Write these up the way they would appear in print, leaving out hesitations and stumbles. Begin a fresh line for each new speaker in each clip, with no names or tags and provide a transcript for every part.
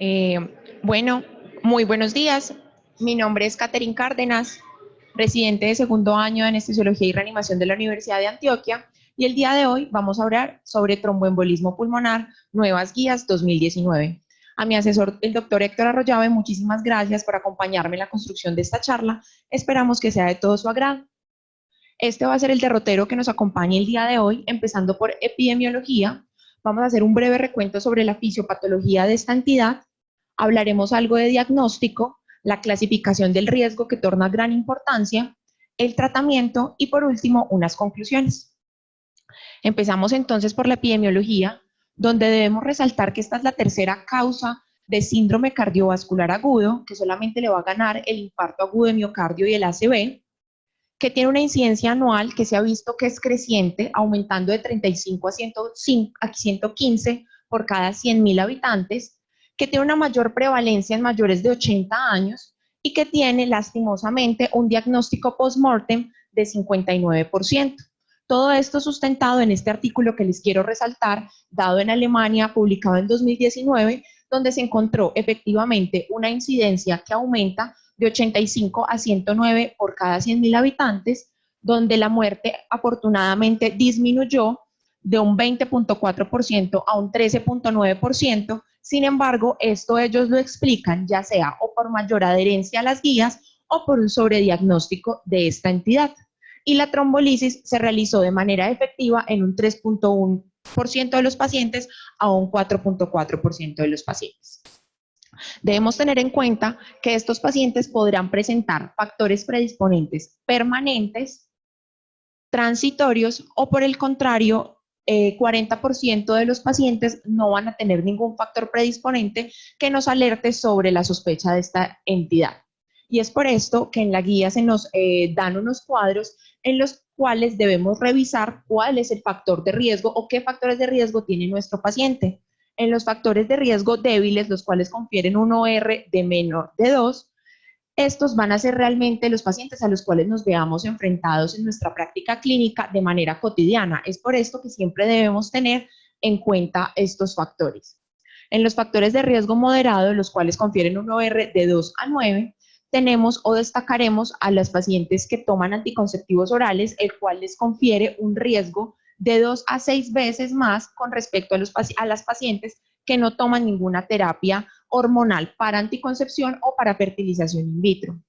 Eh, bueno, muy buenos días. Mi nombre es Catherine Cárdenas, residente de segundo año de Anestesiología y Reanimación de la Universidad de Antioquia, y el día de hoy vamos a hablar sobre tromboembolismo pulmonar, nuevas guías 2019. A mi asesor, el doctor Héctor Arroyave, muchísimas gracias por acompañarme en la construcción de esta charla. Esperamos que sea de todo su agrado. Este va a ser el derrotero que nos acompañe el día de hoy, empezando por epidemiología. Vamos a hacer un breve recuento sobre la fisiopatología de esta entidad. Hablaremos algo de diagnóstico, la clasificación del riesgo que torna gran importancia, el tratamiento y por último unas conclusiones. Empezamos entonces por la epidemiología, donde debemos resaltar que esta es la tercera causa de síndrome cardiovascular agudo, que solamente le va a ganar el infarto agudo de miocardio y el ACV, que tiene una incidencia anual que se ha visto que es creciente, aumentando de 35 a 115 por cada 100.000 habitantes, que tiene una mayor prevalencia en mayores de 80 años y que tiene lastimosamente un diagnóstico post-mortem de 59%. Todo esto sustentado en este artículo que les quiero resaltar, dado en Alemania, publicado en 2019, donde se encontró efectivamente una incidencia que aumenta de 85 a 109 por cada 100.000 habitantes, donde la muerte afortunadamente disminuyó de un 20.4% a un 13.9%. Sin embargo, esto ellos lo explican ya sea o por mayor adherencia a las guías o por un sobrediagnóstico de esta entidad. Y la trombolisis se realizó de manera efectiva en un 3.1% de los pacientes a un 4.4% de los pacientes. Debemos tener en cuenta que estos pacientes podrán presentar factores predisponentes permanentes, transitorios o por el contrario, 40% de los pacientes no van a tener ningún factor predisponente que nos alerte sobre la sospecha de esta entidad. Y es por esto que en la guía se nos dan unos cuadros en los cuales debemos revisar cuál es el factor de riesgo o qué factores de riesgo tiene nuestro paciente. En los factores de riesgo débiles, los cuales confieren un OR de menor de 2, estos van a ser realmente los pacientes a los cuales nos veamos enfrentados en nuestra práctica clínica de manera cotidiana. Es por esto que siempre debemos tener en cuenta estos factores. En los factores de riesgo moderado, los cuales confieren un OR de 2 a 9, tenemos o destacaremos a los pacientes que toman anticonceptivos orales, el cual les confiere un riesgo de 2 a 6 veces más con respecto a las pacientes que no toman ninguna terapia hormonal para anticoncepción o para fertilización in vitro.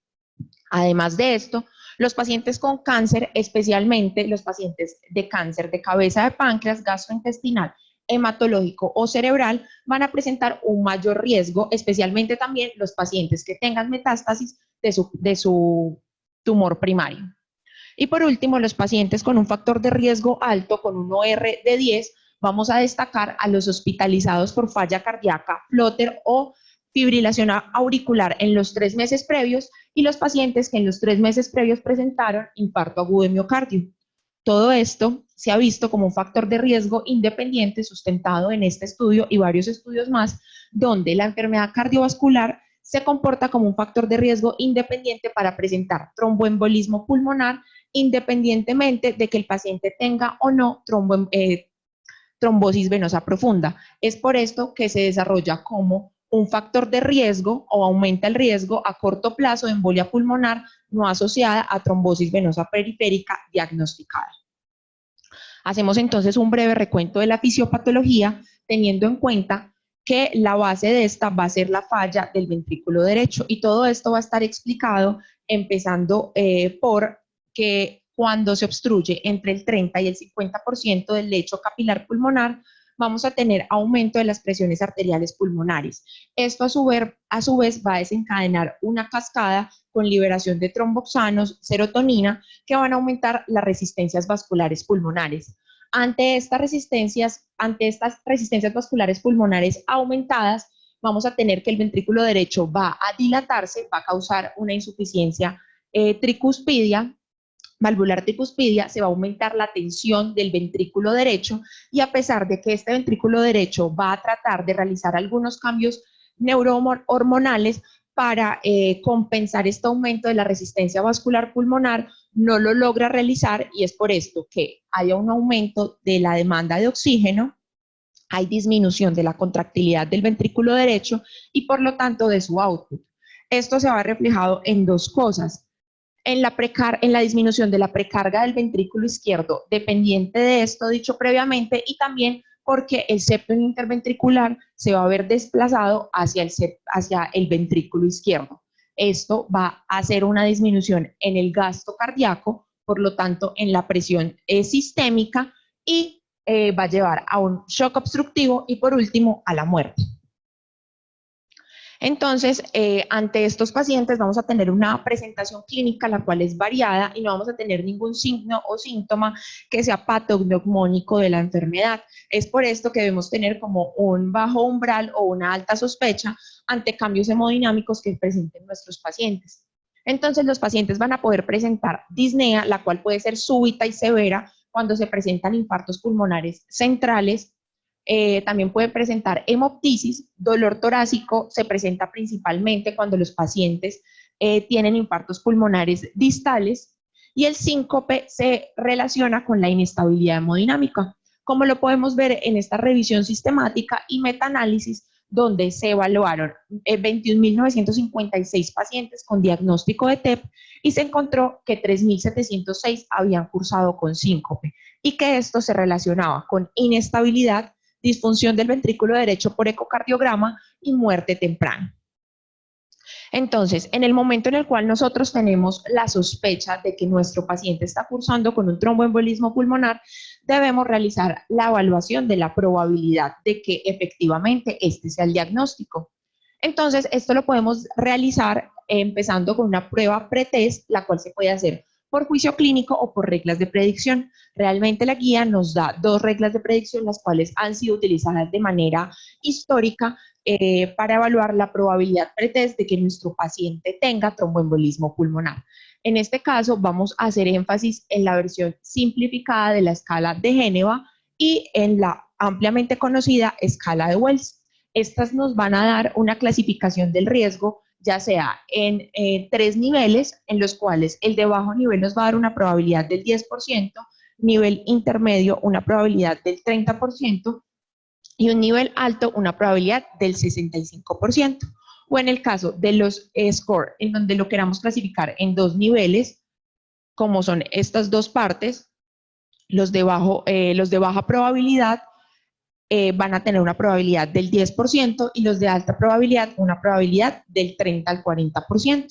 Además de esto, los pacientes con cáncer, especialmente los pacientes de cáncer de cabeza de páncreas, gastrointestinal, hematológico o cerebral, van a presentar un mayor riesgo, especialmente también los pacientes que tengan metástasis de su tumor primario. Y por último, los pacientes con un factor de riesgo alto, con un OR de 10, vamos a destacar a los hospitalizados por falla cardíaca, flóter o fibrilación auricular en los 3 meses previos y los pacientes que en los 3 meses previos presentaron infarto agudo de miocardio. Todo esto se ha visto como un factor de riesgo independiente sustentado en este estudio y varios estudios más, donde la enfermedad cardiovascular se comporta como un factor de riesgo independiente para presentar tromboembolismo pulmonar, independientemente de que el paciente tenga o no trombosis venosa profunda. Es por esto que se desarrolla como un factor de riesgo o aumenta el riesgo a corto plazo de embolia pulmonar no asociada a trombosis venosa periférica diagnosticada. Hacemos entonces un breve recuento de la fisiopatología, teniendo en cuenta que la base de esta va a ser la falla del ventrículo derecho, y todo esto va a estar explicado empezando por que cuando se obstruye entre el 30 y el 50% del lecho capilar pulmonar, vamos a tener aumento de las presiones arteriales pulmonares. Esto a su vez va a desencadenar una cascada con liberación de tromboxanos, serotonina, que van a aumentar las resistencias vasculares pulmonares. Ante estas resistencias vasculares pulmonares aumentadas, vamos a tener que el ventrículo derecho va a dilatarse, va a causar una insuficiencia tricuspidia, valvular tricuspidia, se va a aumentar la tensión del ventrículo derecho, y a pesar de que este ventrículo derecho va a tratar de realizar algunos cambios neurohormonales para compensar este aumento de la resistencia vascular pulmonar, no lo logra realizar, y es por esto que haya un aumento de la demanda de oxígeno hay disminución de la contractilidad del ventrículo derecho y por lo tanto de su output. Esto se va reflejado en dos cosas: en la disminución de la precarga del ventrículo izquierdo, dependiente de esto dicho previamente, y también porque el septo interventricular se va a ver desplazado hacia el ventrículo izquierdo. Esto va a hacer una disminución en el gasto cardíaco, por lo tanto en la presión sistémica, y va a llevar a un shock obstructivo y por último a la muerte. Entonces, ante estos pacientes vamos a tener una presentación clínica la cual es variada y no vamos a tener ningún signo o síntoma que sea patognomónico de la enfermedad. Es por esto que debemos tener como un bajo umbral o una alta sospecha ante cambios hemodinámicos que presenten nuestros pacientes. Entonces, los pacientes van a poder presentar disnea, la cual puede ser súbita y severa cuando se presentan infartos pulmonares centrales. También puede presentar hemoptisis. Dolor torácico se presenta principalmente cuando los pacientes tienen infartos pulmonares distales, y el síncope se relaciona con la inestabilidad hemodinámica, como lo podemos ver en esta revisión sistemática y metaanálisis, donde se evaluaron 21.956 pacientes con diagnóstico de TEP y se encontró que 3.706 habían cursado con síncope y que esto se relacionaba con inestabilidad, disfunción del ventrículo derecho por ecocardiograma y muerte temprana. Entonces, en el momento en el cual nosotros tenemos la sospecha de que nuestro paciente está cursando con un tromboembolismo pulmonar, debemos realizar la evaluación de la probabilidad de que efectivamente este sea el diagnóstico. Entonces, esto lo podemos realizar empezando con una prueba pretest, la cual se puede hacer por juicio clínico o por reglas de predicción. Realmente la guía nos da dos reglas de predicción, las cuales han sido utilizadas de manera histórica para evaluar la probabilidad pretest de que nuestro paciente tenga tromboembolismo pulmonar. En este caso vamos a hacer énfasis en la versión simplificada de la escala de Génova y en la ampliamente conocida escala de Wells. Estas nos van a dar una clasificación del riesgo, ya sea en 3 niveles, en los cuales el de bajo nivel nos va a dar una probabilidad del 10%, nivel intermedio una probabilidad del 30%, y un nivel alto una probabilidad del 65%. O en el caso de los score, en donde lo queramos clasificar en dos niveles, como son estas dos partes, los de baja probabilidad van a tener una probabilidad del 10% y los de alta probabilidad una probabilidad del 30 al 40%.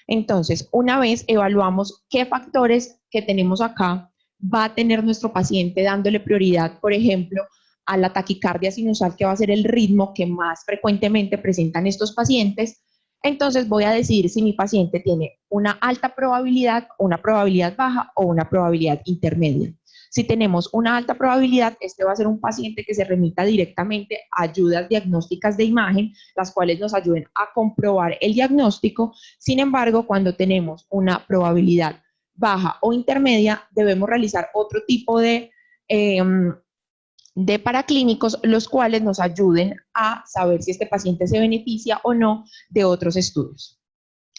Entonces, una vez evaluamos qué factores que tenemos acá va a tener nuestro paciente dándole prioridad, por ejemplo, a la taquicardia sinusal, que va a ser el ritmo que más frecuentemente presentan estos pacientes, entonces voy a decidir si mi paciente tiene una alta probabilidad, una probabilidad baja o una probabilidad intermedia. Si tenemos una alta probabilidad, este va a ser un paciente que se remita directamente a ayudas diagnósticas de imagen, las cuales nos ayuden a comprobar el diagnóstico. Sin embargo, cuando tenemos una probabilidad baja o intermedia, debemos realizar otro tipo de paraclínicos, los cuales nos ayuden a saber si este paciente se beneficia o no de otros estudios.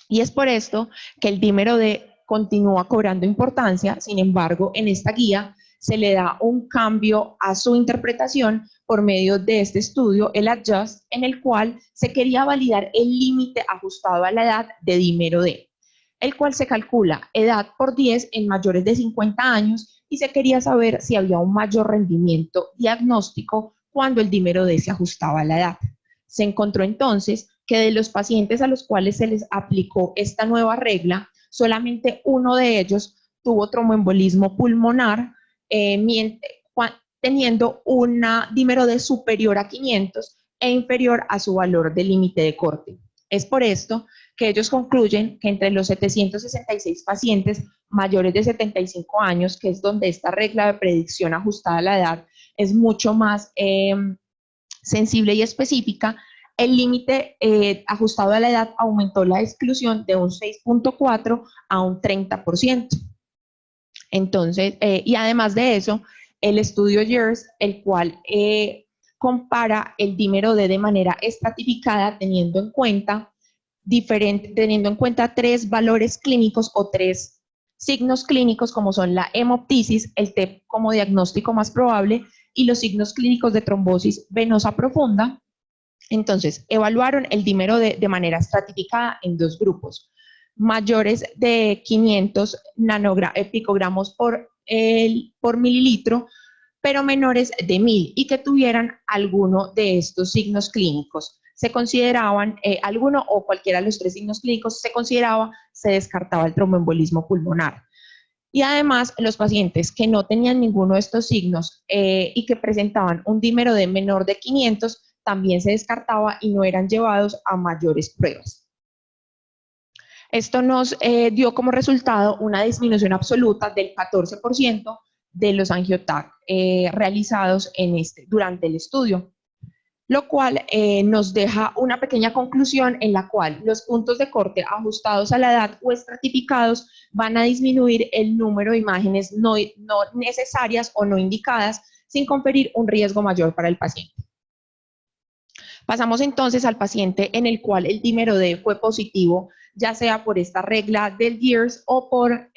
Y es por esto que el dímero D continúa cobrando importancia. Sin embargo, en esta guía se le da un cambio a su interpretación por medio de este estudio, el ADJUST, en el cual se quería validar el límite ajustado a la edad de dímero D, el cual se calcula edad por 10 en mayores de 50 años, y se quería saber si había un mayor rendimiento diagnóstico cuando el dímero D se ajustaba a la edad. Se encontró entonces que de los pacientes a los cuales se les aplicó esta nueva regla, solamente uno de ellos tuvo tromboembolismo pulmonar, teniendo una dímero D superior a 500 e inferior a su valor de límite de corte. Es por esto que ellos concluyen que entre los 766 pacientes mayores de 75 años, que es donde esta regla de predicción ajustada a la edad es mucho más sensible y específica, el límite ajustado a la edad aumentó la exclusión de un 6.4 a un 30%. Entonces, y además de eso, el estudio YEARS, el cual compara el dímero D de manera estratificada, teniendo en cuenta tres valores clínicos o tres signos clínicos, como son la hemoptisis, el TEP como diagnóstico más probable, y los signos clínicos de trombosis venosa profunda. Entonces, evaluaron el dímero de manera estratificada en dos grupos: mayores de 500 picogramos por mililitro, pero menores de 1000 y que tuvieran alguno de estos signos clínicos. Se consideraban, alguno o cualquiera de los tres signos clínicos se consideraba, se descartaba el tromboembolismo pulmonar. Y además, los pacientes que no tenían ninguno de estos signos y que presentaban un dímero de menor de 500, también se descartaba y no eran llevados a mayores pruebas. Esto nos dio como resultado una disminución absoluta del 14% de los angioTAC realizados durante el estudio, lo cual nos deja una pequeña conclusión en la cual los puntos de corte ajustados a la edad o estratificados van a disminuir el número de imágenes no necesarias o no indicadas, sin conferir un riesgo mayor para el paciente. Pasamos entonces al paciente en el cual el dímero D fue positivo, ya sea por esta regla del Years o por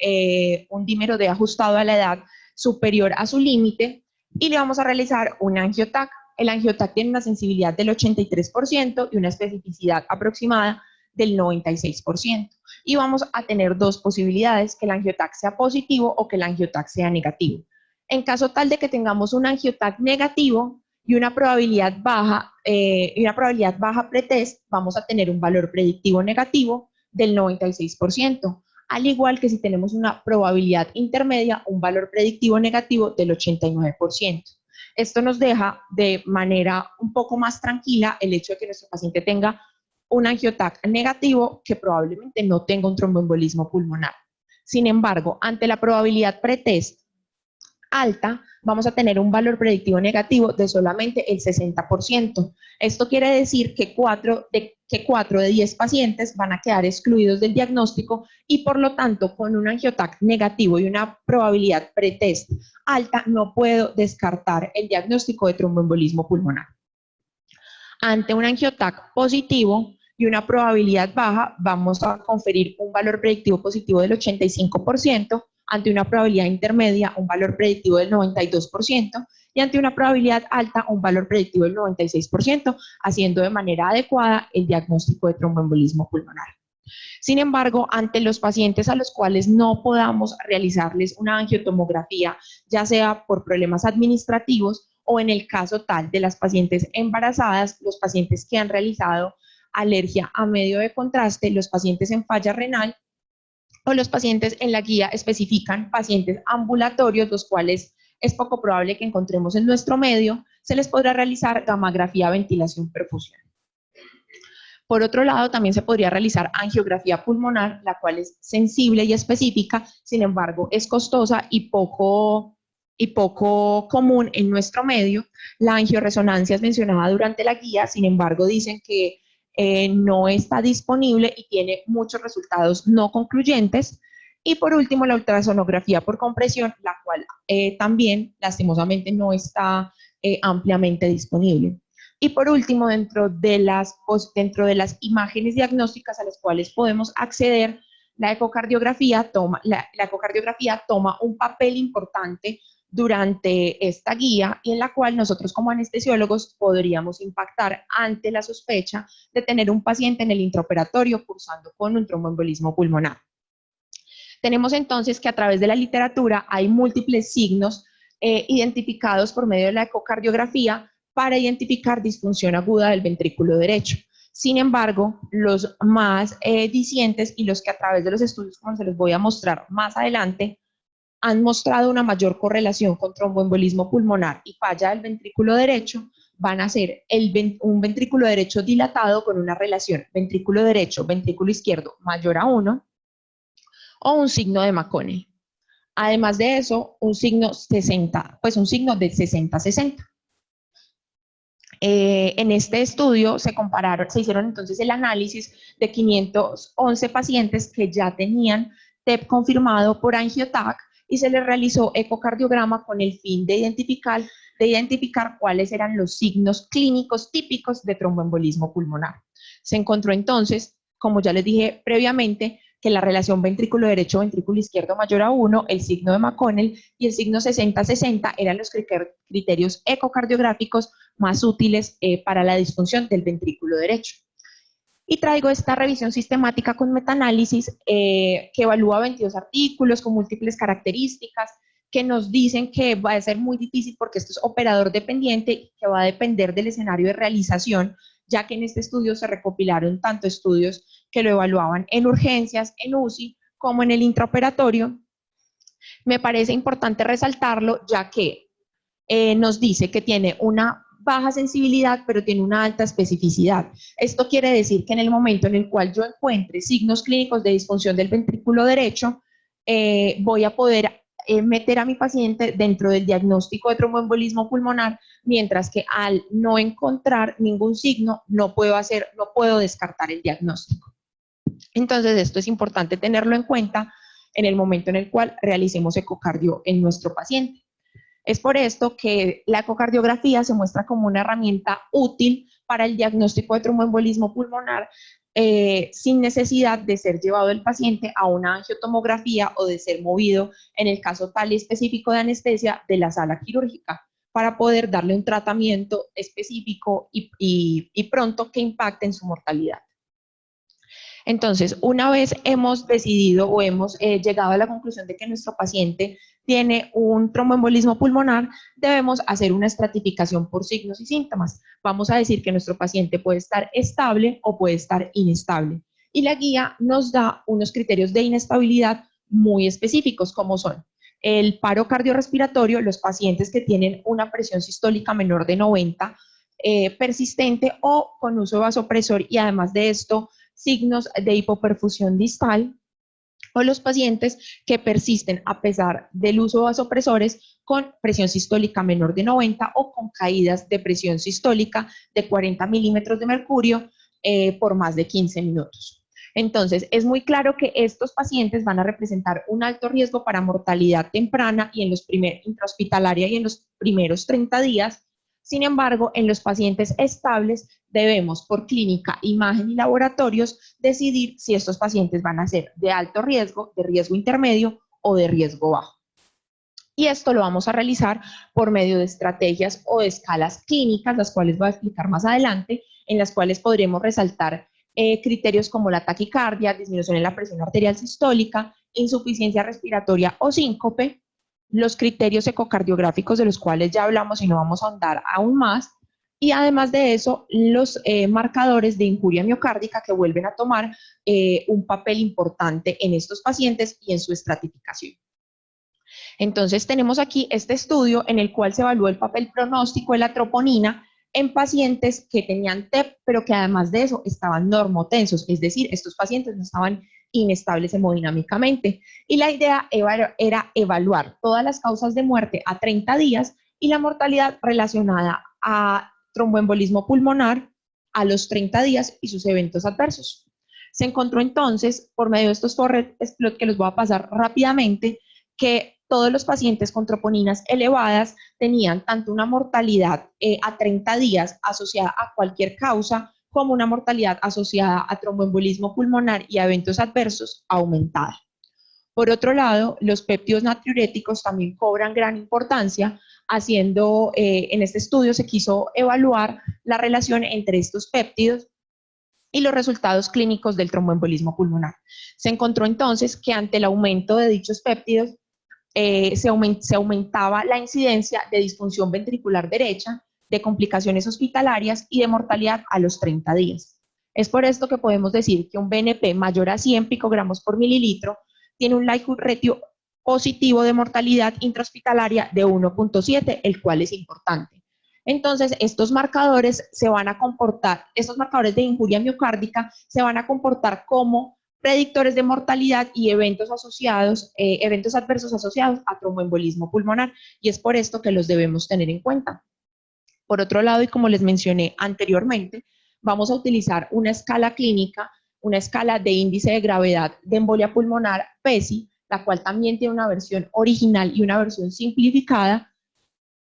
un dímero D ajustado a la edad superior a su límite, y le vamos a realizar un angioTAC. El angioTAC tiene una sensibilidad del 83% y una especificidad aproximada del 96%. Y vamos a tener dos posibilidades: que el angioTAC sea positivo o que el angioTAC sea negativo. En caso tal de que tengamos un angioTAC negativo y una probabilidad baja pretest, vamos a tener un valor predictivo negativo del 96%. Al igual que si tenemos una probabilidad intermedia, un valor predictivo negativo del 89%. Esto nos deja de manera un poco más tranquila el hecho de que nuestro paciente tenga un angioTAC negativo que probablemente no tenga un tromboembolismo pulmonar. Sin embargo, ante la probabilidad pretest alta, vamos a tener un valor predictivo negativo de solamente el 60%. Esto quiere decir que 4 de 10 pacientes van a quedar excluidos del diagnóstico y por lo tanto con un angioTAC negativo y una probabilidad pretest alta no puedo descartar el diagnóstico de tromboembolismo pulmonar. Ante un angioTAC positivo y una probabilidad baja, vamos a conferir un valor predictivo positivo del 85%, ante una probabilidad intermedia un valor predictivo del 92% y ante una probabilidad alta un valor predictivo del 96%, haciendo de manera adecuada el diagnóstico de tromboembolismo pulmonar. Sin embargo, ante los pacientes a los cuales no podamos realizarles una angiotomografía, ya sea por problemas administrativos o en el caso tal de las pacientes embarazadas, los pacientes que han realizado alergia a medio de contraste, los pacientes en falla renal o los pacientes en la guía especifican pacientes ambulatorios, los cuales es poco probable que encontremos en nuestro medio, se les podrá realizar gammagrafía, ventilación, perfusión. Por otro lado, también se podría realizar angiografía pulmonar, la cual es sensible y específica, sin embargo, es costosa y poco común en nuestro medio. La angioresonancia es mencionada durante la guía, sin embargo, dicen que no está disponible y tiene muchos resultados no concluyentes. Y por último, la ultrasonografía por compresión, la cual también lastimosamente no está ampliamente disponible. Y por último, dentro de las imágenes diagnósticas a las cuales podemos acceder, la ecocardiografía toma un papel importante durante esta guía y en la cual nosotros como anestesiólogos podríamos impactar ante la sospecha de tener un paciente en el intraoperatorio cursando con un tromboembolismo pulmonar. Tenemos entonces que a través de la literatura hay múltiples signos identificados por medio de la ecocardiografía para identificar disfunción aguda del ventrículo derecho. Sin embargo, los más dicientes y los que a través de los estudios, como se los voy a mostrar más adelante, han mostrado una mayor correlación con tromboembolismo pulmonar y falla del ventrículo derecho, van a ser un ventrículo derecho dilatado con una relación ventrículo derecho, ventrículo izquierdo mayor a 1 o un signo de Makone. Además de eso, un signo 60, pues un signo de 60-60. En este estudio se hicieron entonces el análisis de 511 pacientes que ya tenían TEP confirmado por angioTAC y se les realizó ecocardiograma con el fin de identificar cuáles eran los signos clínicos típicos de tromboembolismo pulmonar. Se encontró entonces, como ya les dije previamente, que la relación ventrículo derecho-ventrículo izquierdo mayor a 1, el signo de McConnell y el signo 60-60 eran los criterios ecocardiográficos más útiles para la disfunción del ventrículo derecho. Y traigo esta revisión sistemática con metaanálisis que evalúa 22 artículos con múltiples características que nos dicen que va a ser muy difícil porque esto es operador dependiente y que va a depender del escenario de realización, ya que en este estudio se recopilaron tanto estudios que lo evaluaban en urgencias, en UCI, como en el intraoperatorio. Me parece importante resaltarlo, ya que nos dice que tiene una baja sensibilidad, pero tiene una alta especificidad. Esto quiere decir que en el momento en el cual yo encuentre signos clínicos de disfunción del ventrículo derecho, voy a poder meter a mi paciente dentro del diagnóstico de tromboembolismo pulmonar, mientras que al no encontrar ningún signo, no puedo descartar el diagnóstico. Entonces, esto es importante tenerlo en cuenta en el momento en el cual realicemos ecocardio en nuestro paciente. Es por esto que la ecocardiografía se muestra como una herramienta útil para el diagnóstico de tromboembolismo pulmonar sin necesidad de ser llevado el paciente a una angiotomografía o de ser movido, en el caso tal y específico de anestesia, de la sala quirúrgica, para poder darle un tratamiento específico y pronto que impacte en su mortalidad. Entonces, una vez hemos decidido o hemos llegado a la conclusión de que nuestro paciente tiene un tromboembolismo pulmonar, debemos hacer una estratificación por signos y síntomas. Vamos a decir que nuestro paciente puede estar estable o puede estar inestable. Y la guía nos da unos criterios de inestabilidad muy específicos, como son el paro cardiorrespiratorio, los pacientes que tienen una presión sistólica menor de 90, persistente o con uso de vasopresor, y además de esto, signos de hipoperfusión distal, o los pacientes que persisten a pesar del uso de vasopresores con presión sistólica menor de 90 o con caídas de presión sistólica de 40 milímetros de mercurio por más de 15 minutos. Entonces, es muy claro que estos pacientes van a representar un alto riesgo para mortalidad temprana y en los intrahospitalaria y en los primeros 30 días. Sin embargo, en los pacientes estables debemos, por clínica, imagen y laboratorios, decidir si estos pacientes van a ser de alto riesgo, de riesgo intermedio o de riesgo bajo. Y esto lo vamos a realizar por medio de estrategias o de escalas clínicas, las cuales voy a explicar más adelante, en las cuales podremos resaltar criterios como la taquicardia, disminución en la presión arterial sistólica, insuficiencia respiratoria o síncope, los criterios ecocardiográficos de los cuales ya hablamos y no vamos a ahondar aún más, y además de eso, los marcadores de injuria miocárdica que vuelven a tomar un papel importante en estos pacientes y en su estratificación. Entonces tenemos aquí este estudio en el cual se evaluó el papel pronóstico de la troponina en pacientes que tenían TEP, pero que además de eso estaban normotensos, es decir, estos pacientes no estaban inestables hemodinámicamente. Y la idea era evaluar todas las causas de muerte a 30 días y la mortalidad relacionada a tromboembolismo pulmonar a los 30 días y sus eventos adversos. Se encontró entonces, por medio de estos forward plot que los voy a pasar rápidamente, que todos los pacientes con troponinas elevadas tenían tanto una mortalidad a 30 días asociada a cualquier causa, como una mortalidad asociada a tromboembolismo pulmonar y a eventos adversos aumentada. Por otro lado, los péptidos natriuréticos también cobran gran importancia, haciendo, en este estudio se quiso evaluar la relación entre estos péptidos y los resultados clínicos del tromboembolismo pulmonar. Se encontró entonces que ante el aumento de dichos péptidos, se aumentaba la incidencia de disfunción ventricular derecha, de complicaciones hospitalarias y de mortalidad a los 30 días. Es por esto que podemos decir que un BNP mayor a 100 picogramos por mililitro tiene un likelihood ratio positivo de mortalidad intrahospitalaria de 1.7, el cual es importante. Entonces, estos marcadores se van a comportar, estos marcadores de injuria miocárdica se van a comportar como predictores de mortalidad y eventos asociados, eventos adversos asociados a tromboembolismo pulmonar, y es por esto que los debemos tener en cuenta. Por otro lado, y como les mencioné anteriormente, vamos a utilizar una escala clínica, una escala de índice de gravedad de embolia pulmonar, PESI, la cual también tiene una versión original y una versión simplificada,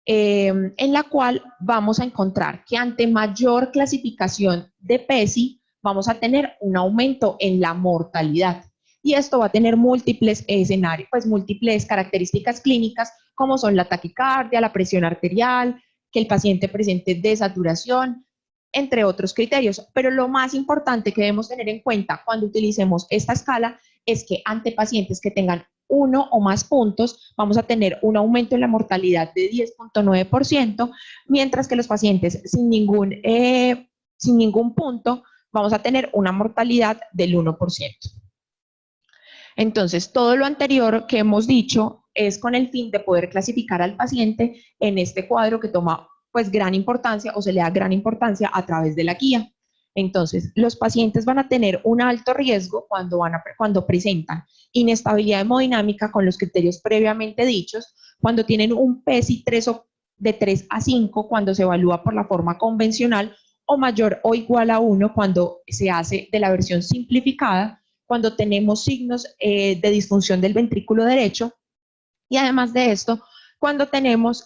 en la cual vamos a encontrar que ante mayor clasificación de PESI, vamos a tener un aumento en la mortalidad. y esto va a tener múltiples escenarios, pues múltiples características clínicas, como son la taquicardia, la presión arterial, que el paciente presente desaturación, entre otros criterios. Pero lo más importante que debemos tener en cuenta cuando utilicemos esta escala es que ante pacientes que tengan uno o más puntos, vamos a tener un aumento en la mortalidad de 10.9%, mientras que los pacientes sin ningún punto, vamos a tener una mortalidad del 1%. Entonces, todo lo anterior que hemos dicho es con el fin de poder clasificar al paciente en este cuadro que toma pues gran importancia o se le da gran importancia a través de la guía. Entonces, los pacientes van a tener un alto riesgo cuando presentan inestabilidad hemodinámica con los criterios previamente dichos, cuando tienen un PESI de 3 a 5 cuando se evalúa por la forma convencional, o mayor o igual a 1 cuando se hace de la versión simplificada, cuando tenemos signos de disfunción del ventrículo derecho, y además de esto, cuando tenemos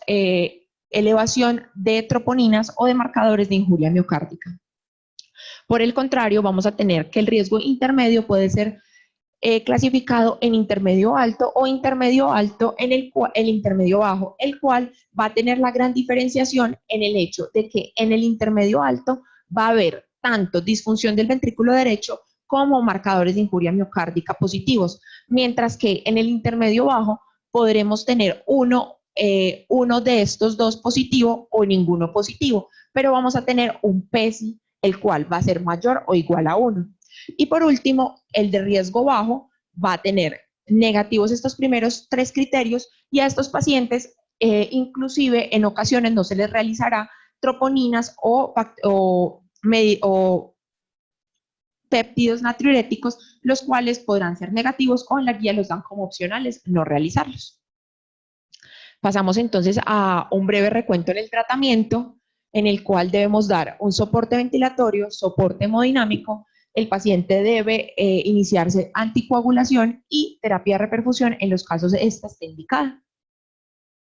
elevación de troponinas o de marcadores de injuria miocárdica. Por el contrario, vamos a tener que el riesgo intermedio puede ser clasificado en intermedio alto o intermedio alto en el intermedio bajo, el cual va a tener la gran diferenciación en el hecho de que en el intermedio alto va a haber tanto disfunción del ventrículo derecho como marcadores de injuria miocárdica positivos, mientras que en el intermedio bajo podremos tener uno de estos dos positivo o ninguno positivo, pero vamos a tener un PESI, el cual va a ser mayor o igual a 1. Y por último, el de riesgo bajo va a tener negativos estos primeros 3 criterios, y a estos pacientes inclusive en ocasiones no se les realizará troponinas o péptidos natriuréticos, los cuales podrán ser negativos o en la guía los dan como opcionales no realizarlos. Pasamos entonces a un breve recuento en el tratamiento, en el cual debemos dar un soporte ventilatorio, soporte hemodinámico. El paciente debe iniciarse anticoagulación y terapia de reperfusión en los casos de esta esté indicada.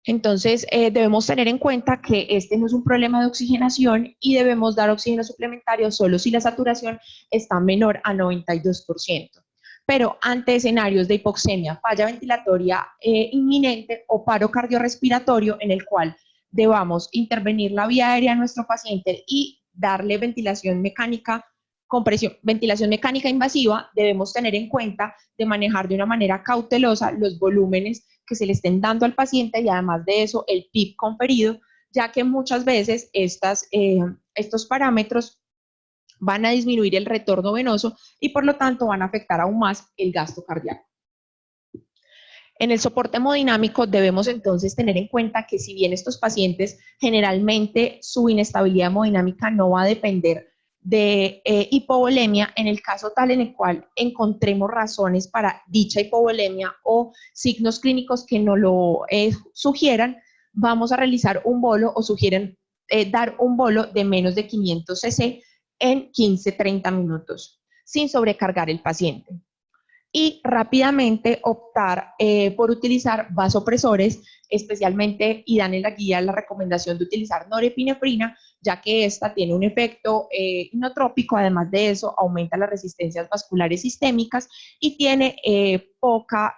Entonces, debemos tener en cuenta que este no es un problema de oxigenación y debemos dar oxígeno suplementario solo si la saturación está menor a 92%. Pero ante escenarios de hipoxemia, falla ventilatoria inminente o paro cardiorrespiratorio en el cual debamos intervenir la vía aérea de nuestro paciente y darle ventilación mecánica ventilación mecánica invasiva, debemos tener en cuenta de manejar de una manera cautelosa los volúmenes que se le estén dando al paciente y además de eso el PIB conferido, ya que muchas veces estos parámetros van a disminuir el retorno venoso y por lo tanto van a afectar aún más el gasto cardíaco. En el soporte hemodinámico debemos entonces tener en cuenta que si bien estos pacientes generalmente su inestabilidad hemodinámica no va a depender de hipovolemia, en el caso tal en el cual encontremos razones para dicha hipovolemia o signos clínicos que no lo sugieran, vamos a realizar un bolo o sugieren dar un bolo de menos de 500 cc en 15-30 minutos, sin sobrecargar el paciente. Y rápidamente optar por utilizar vasopresores, especialmente, y dan en la guía la recomendación de utilizar norepinefrina, ya que esta tiene un efecto inotrópico, además de eso aumenta las resistencias vasculares sistémicas y tiene poca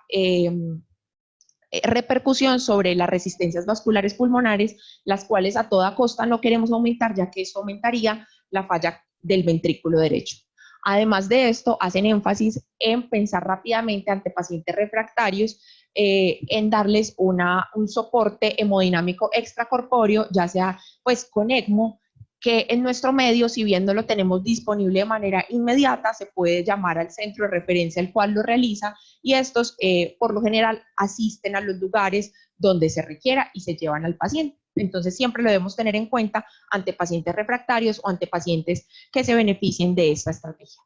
repercusión sobre las resistencias vasculares pulmonares, las cuales a toda costa no queremos aumentar, ya que esto aumentaría la falla del ventrículo derecho. Además de esto, hacen énfasis en pensar rápidamente ante pacientes refractarios en darles un soporte hemodinámico extracorpóreo, ya sea pues con ECMO, que en nuestro medio, si bien no lo tenemos disponible de manera inmediata, se puede llamar al centro de referencia al cual lo realiza, y estos por lo general asisten a los lugares donde se requiera y se llevan al paciente. Entonces siempre lo debemos tener en cuenta ante pacientes refractarios o ante pacientes que se beneficien de esta estrategia.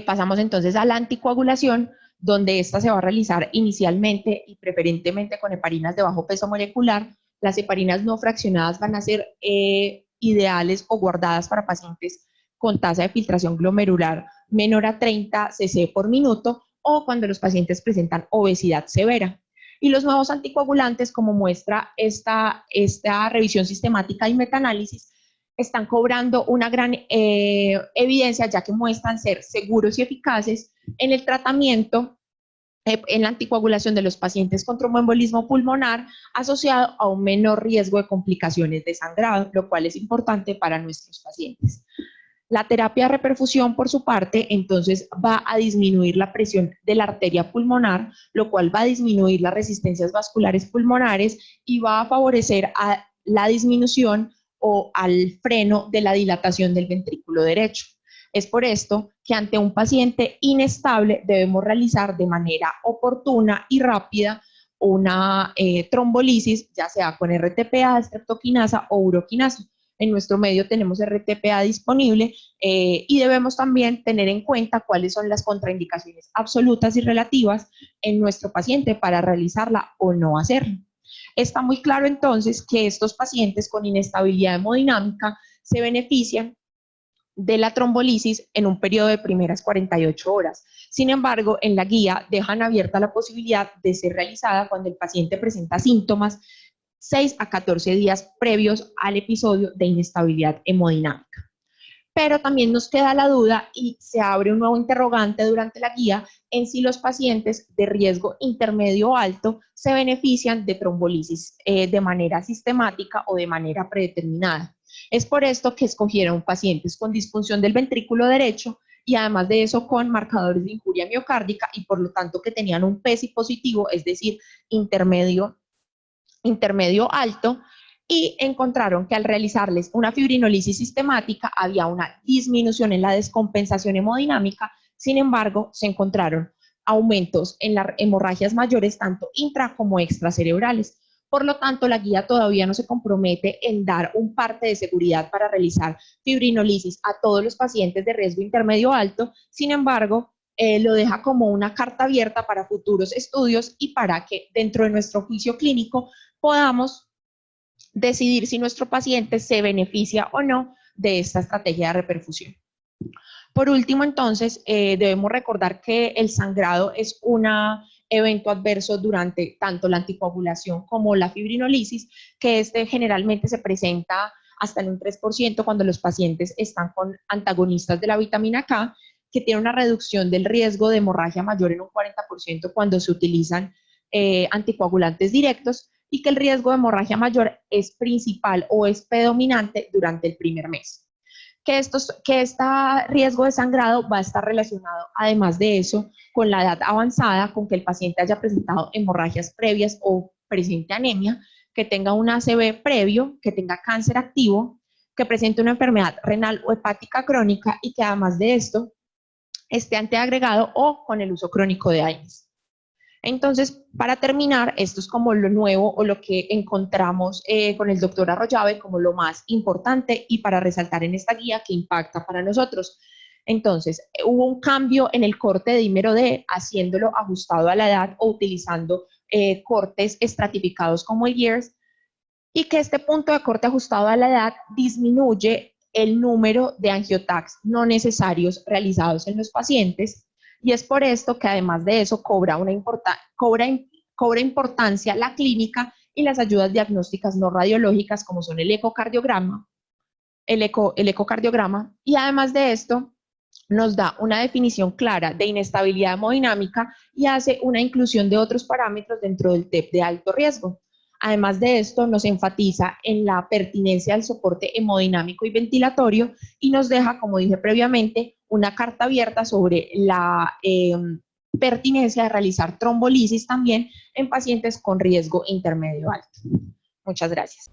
Pasamos entonces a la anticoagulación, donde esta se va a realizar inicialmente y preferentemente con heparinas de bajo peso molecular. Las heparinas no fraccionadas van a ser ideales o guardadas para pacientes con tasa de filtración glomerular menor a 30 cc por minuto o cuando los pacientes presentan obesidad severa. Y los nuevos anticoagulantes, como muestra esta revisión sistemática y metaanálisis, están cobrando una gran evidencia, ya que muestran ser seguros y eficaces en el tratamiento, en la anticoagulación de los pacientes con tromboembolismo pulmonar asociado a un menor riesgo de complicaciones de sangrado, lo cual es importante para nuestros pacientes. La terapia de reperfusión, por su parte, entonces va a disminuir la presión de la arteria pulmonar, lo cual va a disminuir las resistencias vasculares pulmonares y va a favorecer a la disminución o al freno de la dilatación del ventrículo derecho. Es por esto que ante un paciente inestable debemos realizar de manera oportuna y rápida una trombolisis, ya sea con RTPA, streptoquinasa o uroquinasa. En nuestro medio tenemos RTPA disponible y debemos también tener en cuenta cuáles son las contraindicaciones absolutas y relativas en nuestro paciente para realizarla o no hacerlo. Está muy claro entonces que estos pacientes con inestabilidad hemodinámica se benefician de la trombolisis en un periodo de primeras 48 horas. Sin embargo, en la guía dejan abierta la posibilidad de ser realizada cuando el paciente presenta síntomas 6 a 14 días previos al episodio de inestabilidad hemodinámica. Pero también nos queda la duda y se abre un nuevo interrogante durante la guía en si los pacientes de riesgo intermedio o alto se benefician de trombolisis de manera sistemática o de manera predeterminada. Es por esto que escogieron pacientes con disfunción del ventrículo derecho y además de eso con marcadores de injuria miocárdica y por lo tanto que tenían un PESI positivo, es decir, intermedio alto, y encontraron que al realizarles una fibrinolisis sistemática había una disminución en la descompensación hemodinámica. Sin embargo, se encontraron aumentos en las hemorragias mayores, tanto intra como extracerebrales. Por lo tanto, la guía todavía no se compromete en dar un parte de seguridad para realizar fibrinolisis a todos los pacientes de riesgo intermedio alto. Sin embargo, lo deja como una carta abierta para futuros estudios y para que dentro de nuestro juicio clínico podamos decidir si nuestro paciente se beneficia o no de esta estrategia de reperfusión. Por último, entonces, debemos recordar que el sangrado es un evento adverso durante tanto la anticoagulación como la fibrinolisis, que generalmente se presenta hasta en un 3% cuando los pacientes están con antagonistas de la vitamina K, que tiene una reducción del riesgo de hemorragia mayor en un 40% cuando se utilizan anticoagulantes directos, y que el riesgo de hemorragia mayor es principal o es predominante durante el primer mes. Que este riesgo de sangrado va a estar relacionado, además de eso, con la edad avanzada, con que el paciente haya presentado hemorragias previas o presente anemia, que tenga un ACV previo, que tenga cáncer activo, que presente una enfermedad renal o hepática crónica y que además de esto esté anteagregado o con el uso crónico de AINES. Entonces, para terminar, esto es como lo nuevo o lo que encontramos con el doctor Arroyave como lo más importante y para resaltar en esta guía que impacta para nosotros. Entonces, hubo un cambio en el corte de dímero D, haciéndolo ajustado a la edad o utilizando cortes estratificados como el YEARS, y que este punto de corte ajustado a la edad disminuye el número de angiotacs no necesarios realizados en los pacientes, y es por esto que además de eso cobra importancia la clínica y las ayudas diagnósticas no radiológicas como son el ecocardiograma, el ecocardiograma, y además de esto nos da una definición clara de inestabilidad hemodinámica y hace una inclusión de otros parámetros dentro del TEP de alto riesgo. Además de esto, nos enfatiza en la pertinencia del soporte hemodinámico y ventilatorio y nos deja, como dije previamente, una carta abierta sobre la pertinencia de realizar trombolisis también en pacientes con riesgo intermedio alto. Muchas gracias.